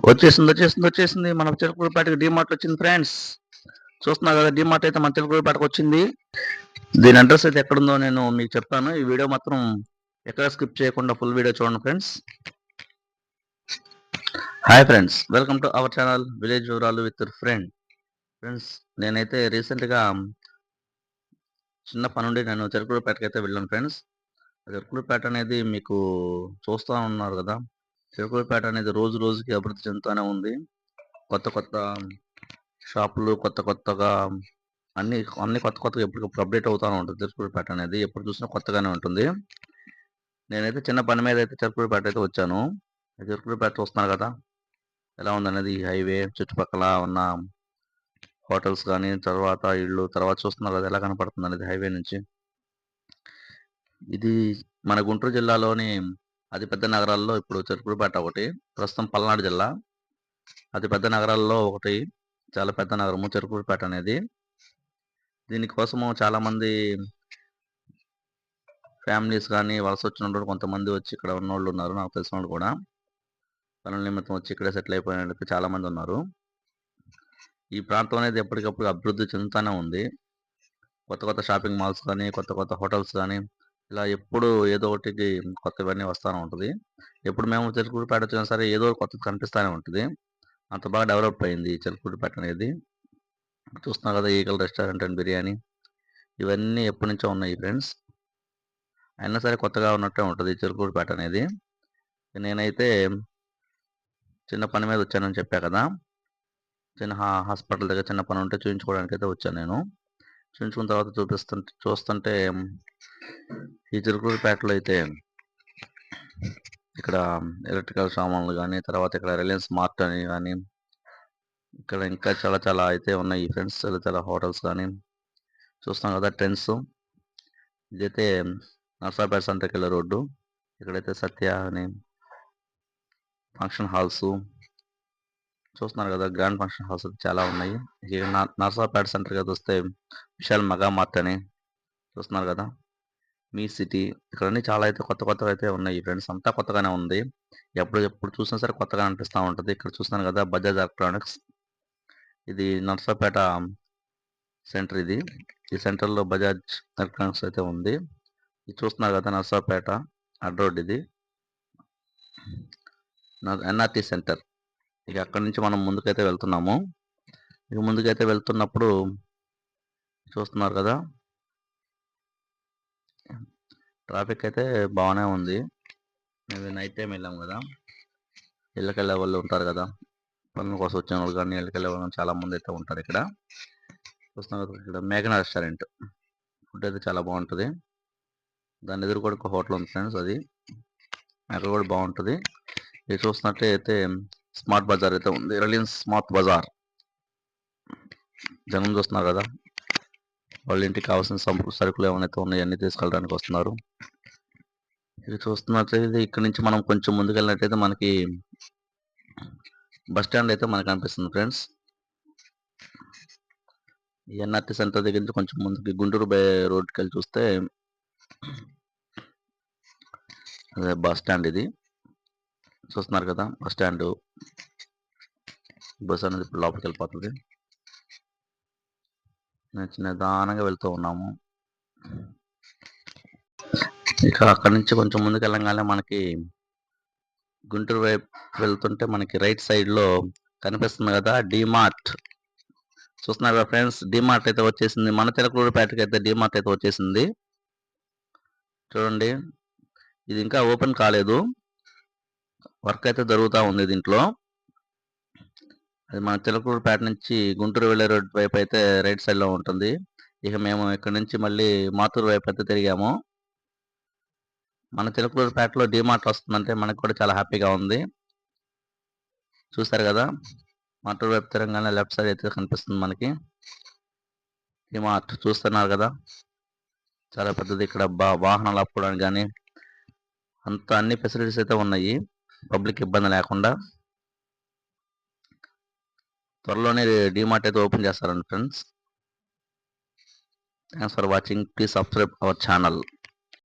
వచ్చేసింది మన చిలకలూరిపేటకి డీమార్ట్ వచ్చింది ఫ్రెండ్స్. చూస్తున్నారు కదా, డీమార్ట్ అయితే మన చిలకలూరిపేటకు వచ్చింది. దీని అడ్రస్ అయితే ఎక్కడుందో నేను మీకు చెప్తాను. ఈ వీడియో మాత్రం ఎక్కడ స్కిప్ చేయకుండా ఫుల్ వీడియో చూడండి friends. Hi friends, welcome to our channel village వివరాలు విత్ ఫ్రెండ్. ఫ్రెండ్స్, నేనైతే రీసెంట్గా చిన్న పని నుండి నేను చిలకలూరిపేటకి అయితే వెళ్ళాను ఫ్రెండ్స్. చిలకలూరిపేట అనేది మీకు చూస్తూ ఉన్నారు కదా, చిలకలూరిపేట అనేది రోజు రోజుకి అభివృద్ధి చెందుతూనే ఉంది. కొత్త కొత్త షాపులు, కొత్త కొత్తగా అన్ని అన్ని కొత్త కొత్తగా ఎప్పటికప్పుడు అప్డేట్ అవుతూనే ఉంటుంది. చిలకలూరిపేట అనేది ఎప్పుడు చూసినా కొత్తగానే ఉంటుంది. నేనైతే చిన్న పని మీద అయితే చిలకలూరిపేట అయితే వచ్చాను. చిలకలూరిపేట చూస్తున్నారు కదా ఎలా ఉందనేది. ఈ హైవే చుట్టుపక్కల ఉన్న హోటల్స్ కానీ, తర్వాత ఇళ్ళు, తర్వాత చూస్తున్నారు కదా ఎలా కనపడుతుంది అనేది హైవే నుంచి. ఇది మన గుంటూరు జిల్లాలోని అతిపెద్ద నగరాల్లో ఇప్పుడు చిలకలూరిపేట ఒకటి. ప్రస్తుతం పల్నాడు జిల్లా అతిపెద్ద నగరాల్లో ఒకటి, చాలా పెద్ద నగరము చిలకలూరిపేట అనేది. దీనికోసము చాలామంది ఫ్యామిలీస్ కానీ వలస వచ్చిన కొంతమంది వచ్చి ఇక్కడ ఉన్నోళ్ళు ఉన్నారు. నాకు తెలిసిన వాళ్ళు కూడా పనుల నిమిత్తం వచ్చి ఇక్కడే సెటిల్ అయిపోయిన చాలామంది ఉన్నారు. ఈ ప్రాంతం అనేది ఎప్పటికప్పుడు అభివృద్ధి చెందుతూనే ఉంది. కొత్త కొత్త షాపింగ్ మాల్స్ కానీ, కొత్త కొత్త హోటల్స్ కానీ, ఇలా ఎప్పుడు ఏదో ఒకటికి కొత్తవన్నీ వస్తూనే ఉంటుంది. ఎప్పుడు మేము చిలకలూరిపేట వచ్చినా సరే ఏదో కొత్తది కనిపిస్తూనే ఉంటుంది. అంత బాగా డెవలప్ అయింది చిలకలూరిపేట అనేది. చూస్తున్నాం కదా, ఈగల్ రెస్టారెంట్ అండ్ బిర్యానీ, ఇవన్నీ ఎప్పటి నుంచో ఉన్నాయి ఫ్రెండ్స్. అయినా సరే కొత్తగా ఉన్నట్టే ఉంటుంది చిలకలూరిపేట అనేది. నేనైతే చిన్న పని మీద వచ్చానని చెప్పా కదా, చిన్న హాస్పిటల్ దగ్గర చిన్న పని ఉంటే చూపించుకోవడానికి అయితే వచ్చాను నేను. చూపించుకున్న తర్వాత చూస్తుంటే ఈ చిలకలూరిపేటలో అయితే ఇక్కడ ఎలక్ట్రికల్ సామాన్లు కానీ, తర్వాత ఇక్కడ రిలయన్స్ మార్ట్ అని కానీ, ఇక్కడ ఇంకా చాలా చాలా అయితే ఉన్నాయి ఫ్రెండ్స్. చాలా చాలా హోటల్స్ కానీ చూస్తున్నాం కదా. ట్రెండ్స్ ఇదైతే నర్సాపేట సెంటర్కి వెళ్ళే రోడ్డు. ఇక్కడైతే సత్య అని ఫంక్షన్ హాల్స్ చూస్తున్నారు కదా, గ్రాండ్ ఫంక్షన్ హాల్స్ చాలా ఉన్నాయి. ఇక నర్సాపేట సెంటర్కి అయితే వస్తే విశాల్ మెగా మార్ట్ అని చూస్తున్నారు కదా, మీ సిటీ, ఇక్కడ అన్ని చాలా అయితే కొత్త కొత్తగా అయితే ఉన్నాయి ఫ్రెండ్స్. అంతా కొత్తగానే ఉంది. ఎప్పుడు చూసినా సరే కొత్తగా అనిపిస్తూ ఉంటుంది. ఇక్కడ చూస్తున్నాను కదా, బజాజ్ ఎలక్ట్రానిక్స్, ఇది నర్సాపేట సెంటర్. ఈ సెంటర్లో బజాజ్ ఎలక్ట్రానిక్స్ అయితే ఉంది. ఇది చూస్తున్నారు కదా, నర్సాపేట అడ్ రోడ్. ఇది ఎన్ఆర్టీ సెంటర్. ఇక అక్కడి నుంచి మనం ముందుకైతే వెళ్తున్నాము. ఇక ముందుకైతే వెళ్తున్నప్పుడు చూస్తున్నారు కదా, ట్రాఫిక్ అయితే బాగానే ఉంది. మేము నైట్ టైం వెళ్ళాము కదా, ఇళ్ళకెళ్ళే వాళ్ళు ఉంటారు కదా, పనుల కోసం వచ్చిన వాళ్ళు కానీ, ఇళ్ళకెళ్ళే వాళ్ళు చాలా మంది అయితే ఉంటారు ఇక్కడ. చూస్తున్నారు కదా, ఇక్కడ మేఘనా రెస్టారెంట్, ఫుడ్ అయితే చాలా బాగుంటుంది. దాని ఎదురు కూడా ఒక హోటల్ ఉంది ఫ్రెండ్స్, అది అక్కడ కూడా బాగుంటుంది. ఇది చూస్తున్నట్లయితే స్మార్ట్ బజార్ అయితే ఉంది, రిలయన్స్ స్మార్ట్ బజార్. జనం చూస్తున్నారు కదా, వాళ్ళ ఇంటికి కావాల్సిన సరుకులు ఏమైనా ఉన్నాయి అన్ని తీసుకెళ్ళడానికి వస్తున్నారు. ఇది చూస్తున్నట్లయితే ఇక్కడ నుంచి మనం కొంచెం ముందుకు వెళ్ళినట్టయితే మనకి బస్ స్టాండ్ అయితే మనకు అనిపిస్తుంది ఫ్రెండ్స్. ఈ ఎన్ఆర్టీ సెంటర్ దగ్గర నుంచి కొంచెం ముందుకి గుంటూరు బై రోడ్కి వెళ్ళి చూస్తే అదే బస్ స్టాండ్. ఇది చూస్తున్నారు కదా, బస్ స్టాండ్. బస్ అనేది ఇప్పుడు లోపలికి వెళ్ళిపోతుంది. నిదానంగా వెళ్తూ ఉన్నాము. ఇక అక్కడి నుంచి కొంచెం ముందుకు వెళ్ళగానే మనకి గుంటూరు వైపు వెళ్తుంటే మనకి రైట్ సైడ్ లో కనిపిస్తుంది కదా డీమార్ట్. చూస్తున్నారు కదా ఫ్రెండ్స్, డీమార్ట్ అయితే వచ్చేసింది. మన చిలకలూరిపేటకి అయితే డీమార్ట్ అయితే వచ్చేసింది. చూడండి, ఇది ఇంకా ఓపెన్ కాలేదు, వర్క్ అయితే జరుగుతూ ఉంది దీంట్లో. అది మన చిలకలూరిపేట నుంచి గుంటూరు వెళ్ళే రోడ్ వైపు అయితే రైట్ సైడ్ లో ఉంటుంది. ఇక మేము ఇక్కడ నుంచి మళ్ళీ మాతూరు వైపు అయితే తిరిగాము. మన చిలకలూరిపేటలో డీమార్ట్ వస్తుందంటే మనకు కూడా చాలా హ్యాపీగా ఉంది. చూస్తారు కదా, మాటూరు వైపు తిరగగానే లెఫ్ట్ సైడ్ అయితే కనిపిస్తుంది మనకి డీమార్ట్. చూస్తున్నారు కదా, చాలా పెద్దది. ఇక్కడ వాహనాలు ఆపుకోవడానికి కానీ అంతా అన్ని ఫెసిలిటీస్ అయితే ఉన్నాయి, పబ్లిక్ ఇబ్బంది లేకుండా. త్వరలోనే డీమార్ట్ అయితే ఓపెన్ చేస్తారండి friends. Thanks for watching. Please subscribe our channel.